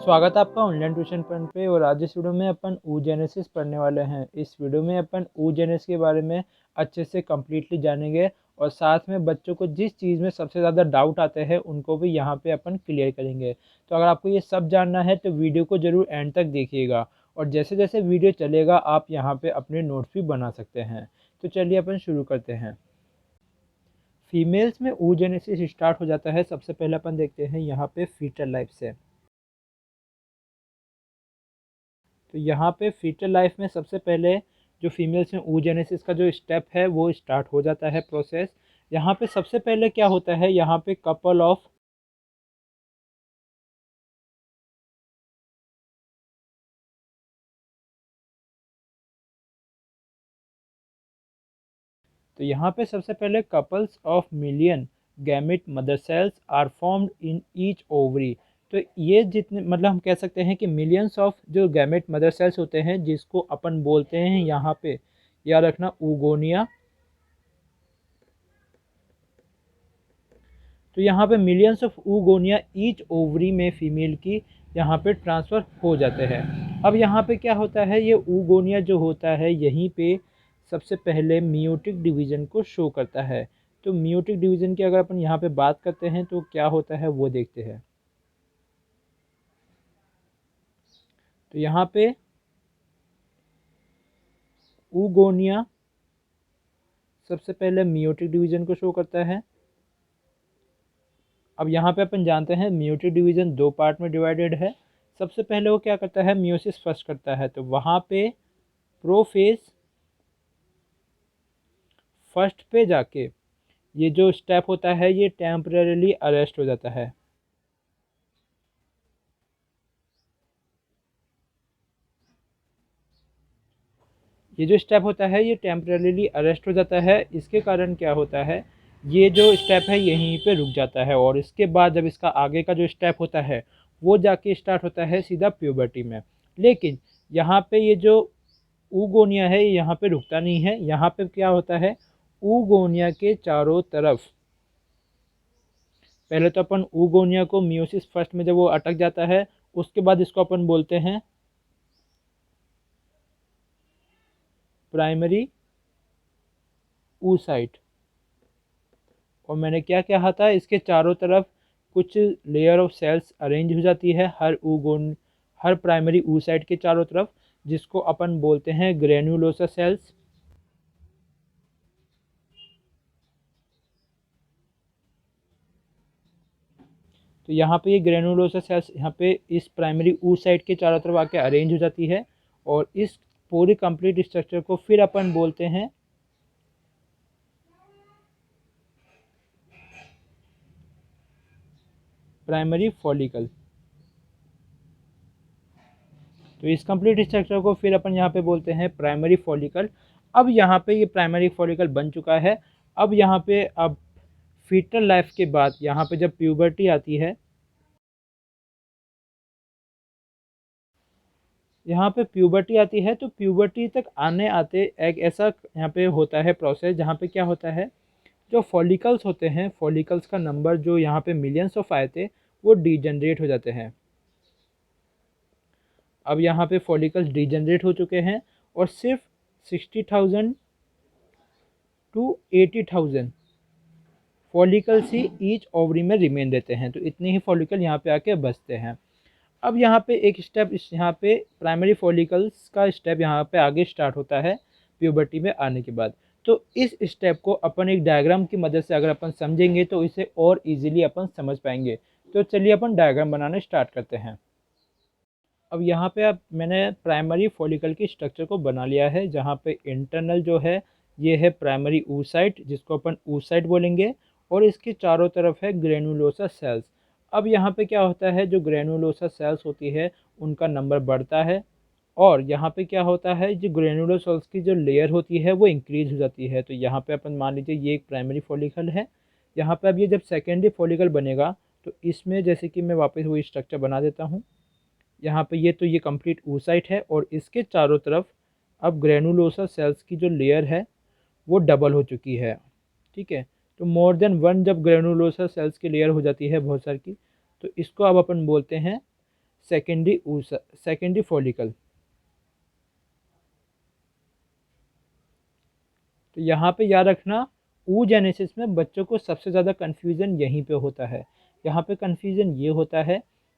स्वागत है आपका ऑनलाइन ट्यूशन पॉइंट पे। और आज इस वीडियो में अपन oogenesis पढ़ने वाले हैं। इस वीडियो में अपन oogenesis के बारे में अच्छे से कम्प्लीटली जानेंगे और साथ में बच्चों को जिस चीज़ में सबसे ज़्यादा डाउट आते हैं उनको भी यहाँ पे अपन क्लियर करेंगे। तो अगर आपको ये सब जानना है तो वीडियो को ज़रूर एंड तक देखिएगा और जैसे जैसे वीडियो चलेगा आप यहाँ पर अपने नोट्स भी बना सकते हैं। तो चलिए अपन शुरू करते हैं। फीमेल्स में oogenesis स्टार्ट हो जाता है सबसे पहले अपन देखते हैं यहाँ पे फीटल लाइफ से। तो यहाँ पे फीटल लाइफ में सबसे पहले जो फीमेल्स में oogenesis का जो स्टेप है वो स्टार्ट हो जाता है प्रोसेस। यहाँ पे सबसे पहले क्या होता है, यहाँ पे कपल ऑफ तो यहाँ पे सबसे पहले couples of million gamete mother cells are formed in each ovary. तो ये जितने मतलब हम कह सकते हैं कि मिलियंस ऑफ जो गैमेट मदर सेल्स होते हैं जिसको अपन बोलते हैं यहाँ पे याद रखना oogonia। तो यहाँ पे millions of oogonia each ovary में फीमेल की यहाँ पे ट्रांसफ़र हो जाते हैं। अब यहाँ पे क्या होता है, ये oogonia जो होता है यहीं पे सबसे पहले मियोटिक डिवीज़न को शो करता है। तो मियोटिक डिवीज़न की अगर अपन यहाँ पे बात करते हैं तो क्या होता है वो देखते हैं। तो यहाँ पे oogonia सबसे पहले मियोटिक डिवीज़न को शो करता है। अब यहाँ पे अपन जानते हैं मियोटिक डिवीज़न दो पार्ट में डिवाइडेड है। सबसे पहले वो क्या करता है, मियोसिस फर्स्ट करता है। तो वहाँ पे प्रोफेज फर्स्ट पे जाके ये जो स्टेप होता है ये टेम्परेरीली अरेस्ट हो जाता है। ये जो स्टेप होता है ये टेम्परेरीली अरेस्ट हो जाता है। इसके कारण क्या होता है, ये जो स्टेप है यहीं पे रुक जाता है और इसके बाद जब इसका आगे का जो स्टेप होता है वो जाके स्टार्ट होता है सीधा प्यूबर्टी में। लेकिन यहाँ पे ये जो oogonia है यहाँ पे रुकता नहीं है। यहाँ पे क्या होता है, oogonia के चारों तरफ पहले तो अपन oogonia को मियोसिस फर्स्ट में जब वो अटक जाता है उसके बाद इसको अपन बोलते हैं प्राइमरी oocyte। और मैंने क्या कहा था, इसके चारों तरफ कुछ लेयर ऑफ सेल्स अरेंज हो जाती है हर प्राइमरी oocyte के चारों तरफ, जिसको अपन बोलते हैं ग्रेन्युलोसा सेल्स। तो यहाँ पे ये ग्रेनुलोसा सेल्स यहाँ पे इस प्राइमरी oocyte के चारों तरफ आके अरेंज हो जाती है और इस पूरी कंप्लीट स्ट्रक्चर को फिर अपन बोलते हैं प्राइमरी फॉलिकल। तो इस कंप्लीट स्ट्रक्चर को फिर अपन यहाँ पे बोलते हैं प्राइमरी फॉलिकल। अब यहाँ पे ये प्राइमरी फॉलिकल बन चुका है। अब यहाँ पे अब फीटल लाइफ के बाद यहाँ पे जब प्यूबर्टी आती है, यहाँ पे प्यूबर्टी आती है तो प्यूबर्टी तक आने आते एक ऐसा यहाँ पे होता है प्रोसेस जहाँ पे क्या होता है, जो फॉलिकल्स होते हैं फॉलिकल्स का नंबर जो यहाँ पे मिलियंस ऑफ आए थे वो डीजनरेट हो जाते हैं। अब यहाँ पे फॉलिकल्स डीजनरेट हो चुके हैं और सिर्फ 60,000 टू 80,000 फॉलिकल्स ही ईच ओवरी में रिमेन रहते हैं। तो इतने ही फॉलिकल यहाँ पे आके बचते हैं। अब यहाँ पे एक स्टेप यहाँ पे प्राइमरी फॉलिकल्स का स्टेप यहाँ पे आगे स्टार्ट होता है प्यूबर्टी में आने के बाद। तो इस स्टेप को अपन एक डायग्राम की मदद से अगर अपन समझेंगे तो इसे और इजीली अपन समझ पाएंगे। तो चलिए अपन डायग्राम बनाना स्टार्ट करते हैं। अब यहाँ पे अब मैंने प्राइमरी फॉलिकल की स्ट्रक्चर को बना लिया है, जहाँ पे इंटरनल जो है ये है प्राइमरी oocyte जिसको अपन oocyte बोलेंगे और इसके चारों तरफ है ग्रेनुलोसा सेल्स। अब यहाँ पे क्या होता है, जो ग्रेनुलोसा सेल्स होती है उनका नंबर बढ़ता है और यहाँ पे क्या होता है, जो ग्रेनुलोसा सेल्स की जो लेयर होती है वो इंक्रीज हो जाती है। तो यहाँ पे अपन मान लीजिए ये एक प्राइमरी फॉलिकल है। यहाँ पे अब ये जब सेकेंडरी फॉलिकल बनेगा तो इसमें जैसे कि मैं वापस वही स्ट्रक्चर बना देता हूँ। यहाँ पे ये कंप्लीट oocyte है और इसके चारों तरफ अब ग्रेनुलोसा सेल्स की जो लेयर है वो डबल हो चुकी है। ठीक है, तो मोर देन वन जब ग्रेनुलोसा सेल्स की लेयर हो जाती है बहुत सारी की, तो इसको अब अपन बोलते हैं सेकेंडरी फॉलिकल। तो यहाँ पे याद रखना, oogenesis में बच्चों को सबसे ज़्यादा कन्फ्यूज़न यहीं पे होता है। यहाँ पे कन्फ्यूज़न ये होता है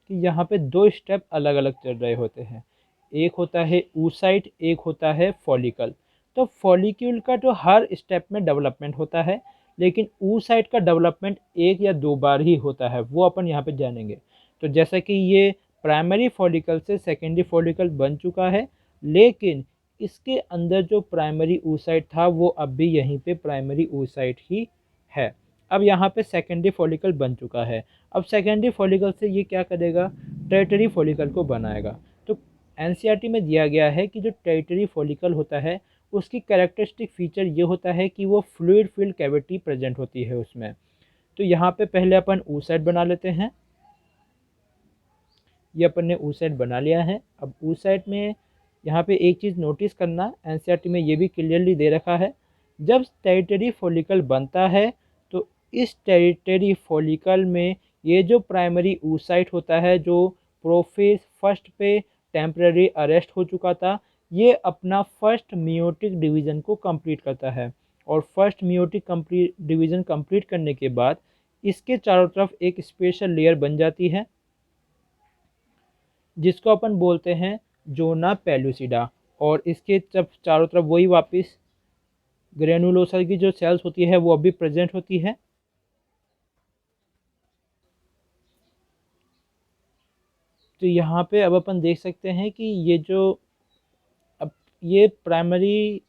कि यहाँ पे 2 स्टेप अलग अलग चल रहे होते हैं। एक होता है oocyte, एक होता है फॉलिकल। तो फॉलिक्यूल का तो हर स्टेप में डेवलपमेंट होता है, लेकिन oocyte का डेवलपमेंट 1 या 2 बार ही होता है, वो अपन यहाँ पे जानेंगे। तो जैसा कि ये प्राइमरी फॉलिकल से सेकेंडरी फॉलिकल बन चुका है, लेकिन इसके अंदर जो प्राइमरी oocyte था वो अब भी यहीं पे प्राइमरी oocyte ही है। अब यहाँ पे सेकेंडरी फॉलिकल बन चुका है। अब सेकेंडरी फॉलिकल से ये क्या करेगा, टर्टियरी फॉलिकल को बनाएगा। तो एनसीईआरटी में दिया गया है कि जो टर्टियरी फॉलिकल होता है उसकी कैरेक्टरिस्टिक फीचर ये होता है कि वो फ्लूइड फिल्ड कैविटी प्रेजेंट होती है उसमें। तो यहाँ पे पहले अपन oocyte बना लेते हैं। ये अपन ने oocyte बना लिया है। अब oocyte में यहाँ पे एक चीज़ नोटिस करना, एनसीईआरटी में ये भी क्लियरली दे रखा है, जब टर्टियरी फॉलिकल बनता है तो इस टर्टियरी फॉलिकल में ये जो प्राइमरी oocyte होता है, जो प्रोफेज फर्स्ट पे टेम्पररी अरेस्ट हो चुका था, ये अपना फर्स्ट मियोटिक डिवीज़न को कंप्लीट करता है। और फर्स्ट मियोटिक डिवीज़न कंप्लीट करने के बाद इसके चारों तरफ एक स्पेशल लेयर बन जाती है, जिसको अपन बोलते हैं जोना पेलुसिडा। और इसके जब चारों तरफ वही वापस ग्रेनुलोसा की जो सेल्स होती है वो अभी प्रेजेंट होती है। तो यहाँ पे अब अपन देख सकते हैं कि ये जो अब ये प्राइमरी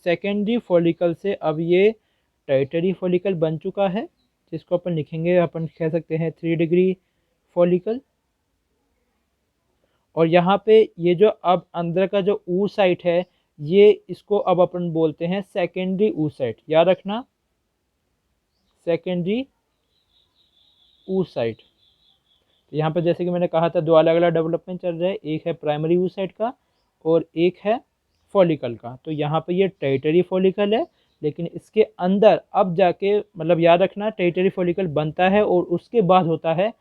सेकेंडरी फॉलिकल से अब ये टर्टियरी फॉलिकल बन चुका है, जिसको अपन लिखेंगे, अपन कह सकते हैं 3 डिग्री फॉलिकल। और यहाँ पे ये जो अब अंदर का जो oocyte है, ये इसको अब अपन बोलते हैं सेकेंडरी oocyte। याद रखना, सेकेंडरी oocyte। तो यहाँ पर जैसे कि मैंने कहा था 2 अलग अलग डेवलपमेंट चल रहे हैं, एक है प्राइमरी oocyte का और एक है फॉलिकल का। तो यहाँ पे ये टर्टियरी फॉलिकल है, लेकिन इसके अंदर अब जाके, मतलब याद रखना, टर्टियरी फॉलिकल बनता है और उसके बाद होता है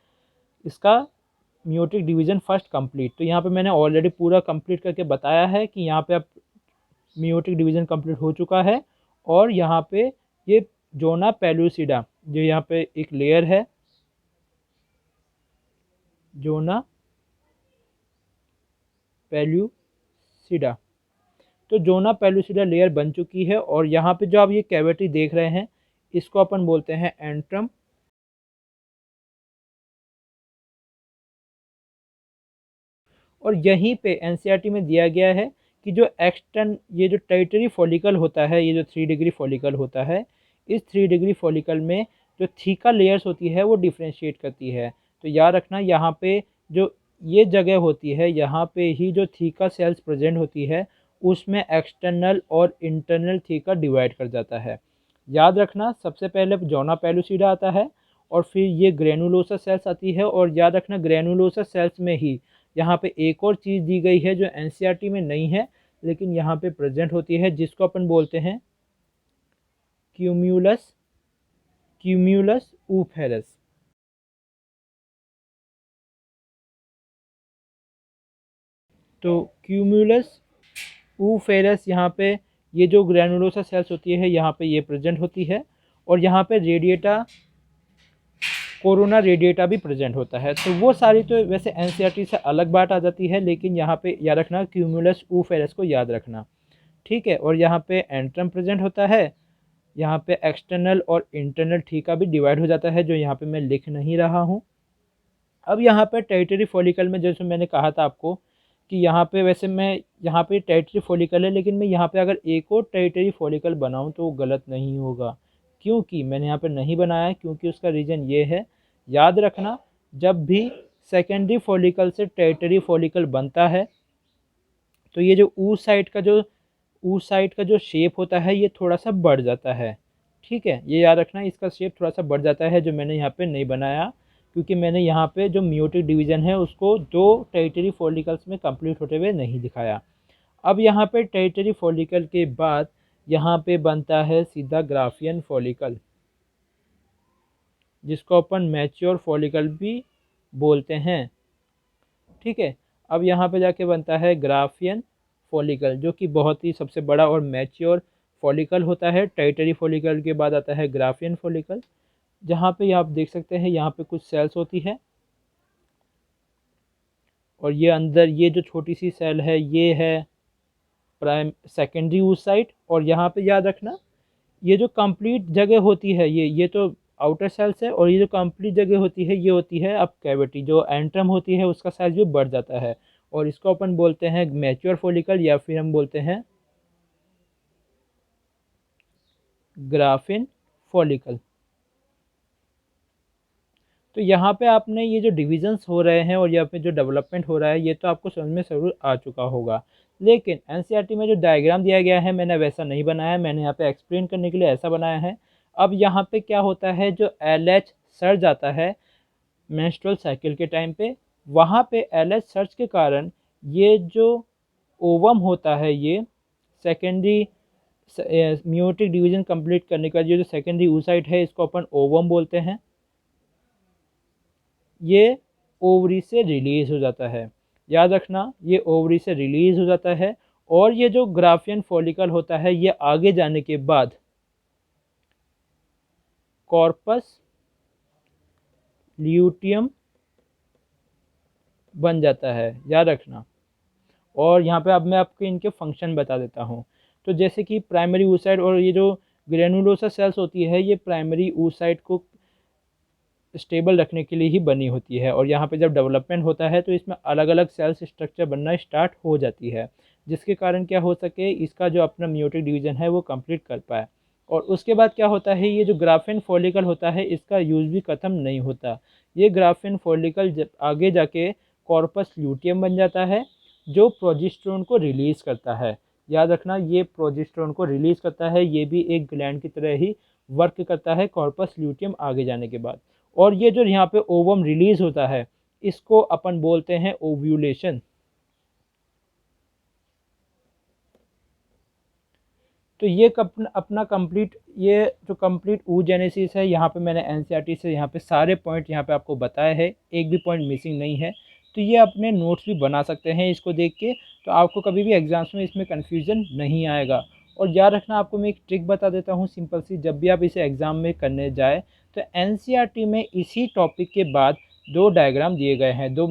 इसका मियोटिक डिवीज़न फर्स्ट कंप्लीट। तो यहाँ पे मैंने ऑलरेडी पूरा कंप्लीट करके बताया है कि यहाँ पे अब मियोटिक डिवीज़न कंप्लीट हो चुका है। और यहाँ पे ये जोना पेलुसिडा, जो यहाँ पे एक लेयर है, जोना पेलुसिडा, तो जोना पेलुसिडा लेयर बन चुकी है। और यहाँ पे जो आप ये कैविटी देख रहे हैं, इसको अपन बोलते हैं एंट्रम। और यहीं पे एनसीईआरटी में दिया गया है कि जो ये जो टर्टियरी फॉलिकल होता है, ये जो 3 डिग्री फॉलिकल होता है, इस 3 डिग्री फॉलिकल में जो थीका लेयर्स होती है वो डिफ्रेंशिएट करती है। तो याद रखना, यहाँ पे जो ये जगह होती है, यहाँ पे ही जो थीका सेल्स प्रेजेंट होती है, उसमें एक्सटर्नल और इंटरनल थीका डिवाइड कर जाता है। याद रखना, सबसे पहले जोना पेलुसिडा आता है और फिर ये ग्रेनुलोसा सेल्स आती है। और याद रखना, ग्रेनुलोसा सेल्स में ही यहाँ पे एक और चीज़ दी गई है जो एनसीईआरटी में नहीं है, लेकिन यहाँ पे प्रेजेंट होती है, जिसको अपन बोलते हैं क्यूम्यूलस ऊफेरस। तो क्यूम्यूलस ऊफेरस, यहाँ पे ये जो ग्रेनुलोसा सेल्स होती है, यहाँ पे ये प्रेजेंट होती है। और यहाँ पे रेडिएटा, कोरोना रेडिएटा भी प्रेजेंट होता है। तो वो सारी तो वैसे एनसीईआरटी से अलग बात आ जाती है, लेकिन यहाँ पे याद रखना क्यूमुलस ऊफेरस को याद रखना, ठीक है। और यहाँ पे एंट्रम प्रेजेंट होता है, यहाँ पे एक्सटर्नल और इंटरनल थीका भी डिवाइड हो जाता है, जो यहाँ पे मैं लिख नहीं रहा हूँ। अब यहाँ पे टर्टियरी फॉलिकल में जैसे मैंने कहा था आपको कि यहाँ पे वैसे मैं यहाँ पे टर्टियरी फॉलिकल है, लेकिन मैं यहाँ पे अगर एक और टर्टियरी फॉलिकल बनाऊँ तो वो गलत नहीं होगा। क्योंकि मैंने यहाँ पे नहीं बनाया, क्योंकि उसका रीज़न ये है, याद रखना, जब भी सेकेंडरी फॉलिकल से टर्टियरी फॉलिकल बनता है तो ये जो oocyte का जो शेप होता है ये थोड़ा सा बढ़ जाता है, ठीक है। ये याद रखना, इसका शेप थोड़ा सा बढ़ जाता है, जो मैंने यहाँ पे नहीं बनाया, क्योंकि मैंने यहाँ पे जो मियोटिक डिवीज़न है उसको 2 टर्टियरी फॉलिकल्स में कंप्लीट होते हुए नहीं दिखाया। अब यहाँ पे टर्टियरी फॉलिकल के बाद यहाँ पे बनता है सीधा ग्राफियन फॉलिकल, जिसको अपन मैच्योर फॉलिकल भी बोलते हैं, ठीक है। अब यहाँ पे जाके बनता है ग्राफियन फॉलिकल, जो कि बहुत ही सबसे बड़ा और मैच्योर फॉलिकल होता है। टेरिटरी फॉलिकल के बाद आता है ग्राफियन फॉलिकल, जहाँ पे आप देख सकते हैं यहाँ पे कुछ सेल्स होती है, और ये अंदर ये जो छोटी सी सेल है ये है प्राइम सेकेंडरी oocyte। और यहाँ पे याद रखना, ये जो कंप्लीट जगह होती है ये तो आउटर सेल्स है, और ये जो कंप्लीट जगह होती है ये होती है अब कैविटी, जो एंट्रम होती है उसका साइज भी बढ़ जाता है, और इसको अपन बोलते हैं मैच्योर फॉलिकल, या फिर हम बोलते हैं ग्राफिन फॉलिकल। तो यहाँ पे आपने ये जो डिविजन्स हो रहे हैं और यहाँ पे जो डेवलपमेंट हो रहा है ये तो आपको समझ में ज़रूर आ चुका होगा, लेकिन एनसीईआरटी में जो डायग्राम दिया गया है मैंने वैसा नहीं बनाया है, मैंने यहाँ पे एक्सप्लेन करने के लिए ऐसा बनाया है। अब यहाँ पे क्या होता है, जो LH सर्ज आता है मेंस्ट्रुअल साइकिल के टाइम पे, वहाँ पे LH सर्ज के कारण ये जो ओवम होता है, ये सेकेंडरी मियोटिक डिवीजन कंप्लीट करने का जो सेकेंडरी oocyte है इसको अपन ओवम बोलते हैं, ये ओवरी से रिलीज़ हो जाता है। याद रखना, ये ओवरी से रिलीज़ हो जाता है, और ये जो ग्राफियन फॉलिकल होता है ये आगे जाने के बाद कॉर्पस ल्यूटियम बन जाता है, याद रखना। और यहाँ पे अब मैं आपको इनके फंक्शन बता देता हूँ। तो जैसे कि प्राइमरी oocyte और ये जो ग्रेनुलोसा सेल्स होती है ये प्राइमरी oocyte को स्टेबल रखने के लिए ही बनी होती है, और यहाँ पे जब डेवलपमेंट होता है तो इसमें अलग अलग सेल्स स्ट्रक्चर बनना स्टार्ट हो जाती है, जिसके कारण क्या हो सके, इसका जो अपना मियोटिक डिवीजन है वो कंप्लीट कर पाए। और उसके बाद क्या होता है, ये जो ग्राफिन फॉलिकल होता है इसका यूज़ भी ख़त्म नहीं होता। ये ग्राफिन फॉलिकल जब आगे जाके कॉर्पस ल्यूटियम बन जाता है, जो प्रोजेस्टेरोन को रिलीज़ करता है। याद रखना, ये प्रोजेस्टेरोन को रिलीज़ करता है, ये भी एक ग्लैंड की तरह ही वर्क करता है कॉर्पस ल्यूटियम आगे जाने के बाद। और ये जो यहाँ पे ओवम रिलीज होता है इसको अपन बोलते हैं ओव्यूलेशन। तो ये अपना कंप्लीट, ये जो कंप्लीट oogenesis है, यहाँ पे मैंने एनसीईआरटी से यहाँ पे सारे पॉइंट यहाँ पे आपको बताए हैं, एक भी पॉइंट मिसिंग नहीं है। तो ये अपने नोट्स भी बना सकते हैं इसको देख के, तो आपको कभी भी एग्जाम्स में इसमें कन्फ्यूज़न नहीं आएगा। और याद रखना, आपको मैं एक ट्रिक बता देता हूँ सिंपल सी, जब भी आप इसे एग्ज़ाम में करने जाए तो एनसीईआरटी में इसी टॉपिक के बाद 2 डायग्राम दिए गए हैं, 2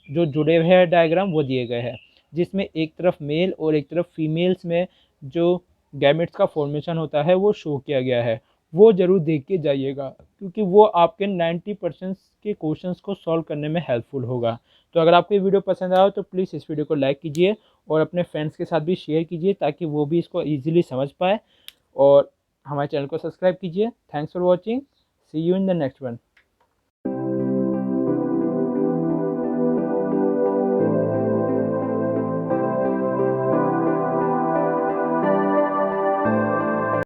जो जुड़े हुए हैं डायग्राम वो दिए गए हैं, जिसमें एक तरफ मेल और एक तरफ फीमेल्स में जो गैमेट्स का फॉर्मेशन होता है वो शो किया गया है। वो ज़रूर देख के जाइएगा, क्योंकि वो आपके 90% के क्वेश्चंस को सॉल्व करने में हेल्पफुल होगा। तो अगर आपको ये वीडियो पसंद आया तो प्लीज़ इस वीडियो को लाइक कीजिए और अपने फ्रेंड्स के साथ भी शेयर कीजिए, ताकि वो भी इसको ईजिली समझ पाए, और हमारे चैनल को सब्सक्राइब कीजिए। Thanks for watching, see you in the next one.